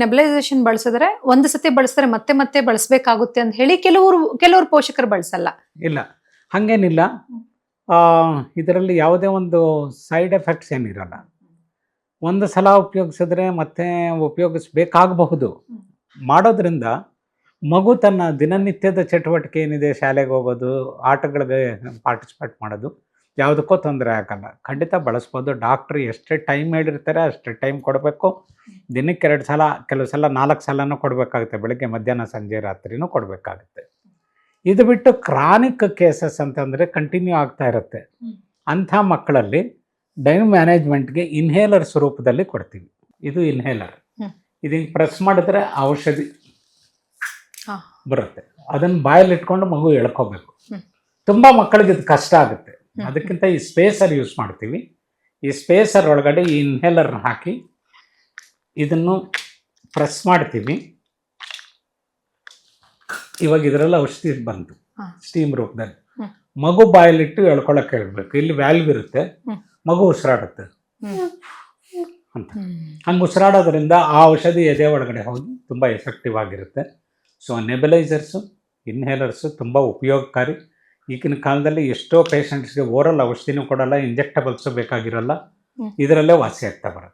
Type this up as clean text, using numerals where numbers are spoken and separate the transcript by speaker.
Speaker 1: ನೆಬಲೈಸೇಷನ್ ಬಳಸಿದ್ರೆ ಒಂದು ಸತಿ ಬಳಸಿದ್ರೆ ಮತ್ತೆ ಮತ್ತೆ ಬಳಸಬೇಕಾಗುತ್ತೆ ಅಂತ ಹೇಳಿ ಕೆಲವರು ಪೋಷಕರು ಬಳಸಲ್ಲ.
Speaker 2: ಇಲ್ಲ, ಹಾಗೇನಿಲ್ಲ. ಇದರಲ್ಲಿ ಯಾವುದೇ ಒಂದು ಸೈಡ್ ಎಫೆಕ್ಟ್ಸ್ ಏನಿರಲ್ಲ. ಒಂದು ಸಲ ಉಪಯೋಗಿಸಿದ್ರೆ ಮತ್ತೆ ಉಪಯೋಗಿಸ್ಬೇಕಾಗಬಹುದು. ಮಾಡೋದ್ರಿಂದ ಮಗು ತನ್ನ ದಿನನಿತ್ಯದ ಚಟುವಟಿಕೆ ಏನಿದೆ, ಶಾಲೆಗೆ ಹೋಗೋದು, ಆಟಗಳಿಗೆ ಪಾರ್ಟಿಸಿಪೇಟ್ ಮಾಡೋದು, ಯಾವುದಕ್ಕೂ ತೊಂದರೆ ಆಗಲ್ಲ. ಖಂಡಿತ ಬಳಸ್ಬೋದು. ಡಾಕ್ಟ್ರು ಎಷ್ಟೇ ಟೈಮ್ ಹೇಳಿರ್ತಾರೆ ಅಷ್ಟೇ ಟೈಮ್ ಕೊಡಬೇಕು. ದಿನಕ್ಕೆ 2 ಸಲ, ಕೆಲವು ಸಲ 4 ಸಲನೂ ಕೊಡಬೇಕಾಗುತ್ತೆ. ಬೆಳಗ್ಗೆ, ಮಧ್ಯಾಹ್ನ, ಸಂಜೆ, ರಾತ್ರಿನೂ ಕೊಡಬೇಕಾಗುತ್ತೆ. ಇದು ಬಿಟ್ಟು ಕ್ರಾನಿಕ್ ಕೇಸಸ್ ಅಂತಂದರೆ ಕಂಟಿನ್ಯೂ ಆಗ್ತಾ ಇರುತ್ತೆ. ಅಂಥ ಮಕ್ಕಳಲ್ಲಿ ಡೈನ್ ಮ್ಯಾನೇಜ್ಮೆಂಟ್ಗೆ ಇನ್ಹೇಲರ್ ಸ್ವರೂಪದಲ್ಲಿ ಕೊಡ್ತೀವಿ. ಇದು ಇನ್ಹೇಲರ್. ಇದನ್ನು ಪ್ರೆಸ್ ಮಾಡಿದ್ರೆ ಔಷಧಿ ಬರುತ್ತೆ. ಅದನ್ನು ಬಾಯಲ್ಲಿ ಇಟ್ಕೊಂಡು ಮಗು ಎಳ್ಕೋಬೇಕು. ತುಂಬ ಮಕ್ಕಳಿಗೆ ಇದು ಕಷ್ಟ ಆಗುತ್ತೆ. ಅದಕ್ಕಿಂತ ಈ ಸ್ಪೇಸರ್ ಯೂಸ್ ಮಾಡ್ತೀವಿ. ಈ ಸ್ಪೇಸರ್ ಒಳಗಡೆ ಈ ಇನ್ಹೇಲರ್ನ ಹಾಕಿ ಇದನ್ನು ಪ್ರೆಸ್ ಮಾಡ್ತೀವಿ. ಇವಾಗ ಇದರೆಲ್ಲ ಔಷಧಿ ಬಂತು ಸ್ಟೀಮ್ ರೂಪದಲ್ಲಿ. ಮಗು ಬಾಯಲ್ಲಿಟ್ಟು ಎಳ್ಕೊಳಕ್ಕೆ ಹೇಳ್ಬೇಕು. ಇಲ್ಲಿ ವ್ಯಾಲ್ವ್ ಇರುತ್ತೆ, ಮಗು ಉಸಿರಾಡುತ್ತೆ ಅಂತ. ಹಂಗೆ ಉಸಿರಾಡೋದ್ರಿಂದ ಆ ಔಷಧಿ ಎದೆ ಒಳಗಡೆ ಹೋಗಿ ತುಂಬ ಎಫೆಕ್ಟಿವ್ ಆಗಿರುತ್ತೆ. ಸೊ ನೆಬಲೈಸರ್ಸು, ಇನ್ಹೇಲರ್ಸು ತುಂಬ ಉಪಯೋಗಕಾರಿ. ಈಗಿನ ಕಾಲದಲ್ಲಿ ಎಷ್ಟೋ ಪೇಷಂಟ್ಸ್ಗೆ ಓರಲ್ ಔಷಧಿನೂ ಕೊಡಲ್ಲ, ಇಂಜೆಕ್ಟಬಲ್ಸು ಬೇಕಾಗಿರಲ್ಲ. ಇದರಲ್ಲೇ ವಾಸಿ ಆಗ್ತಾ ಬರುತ್ತೆ.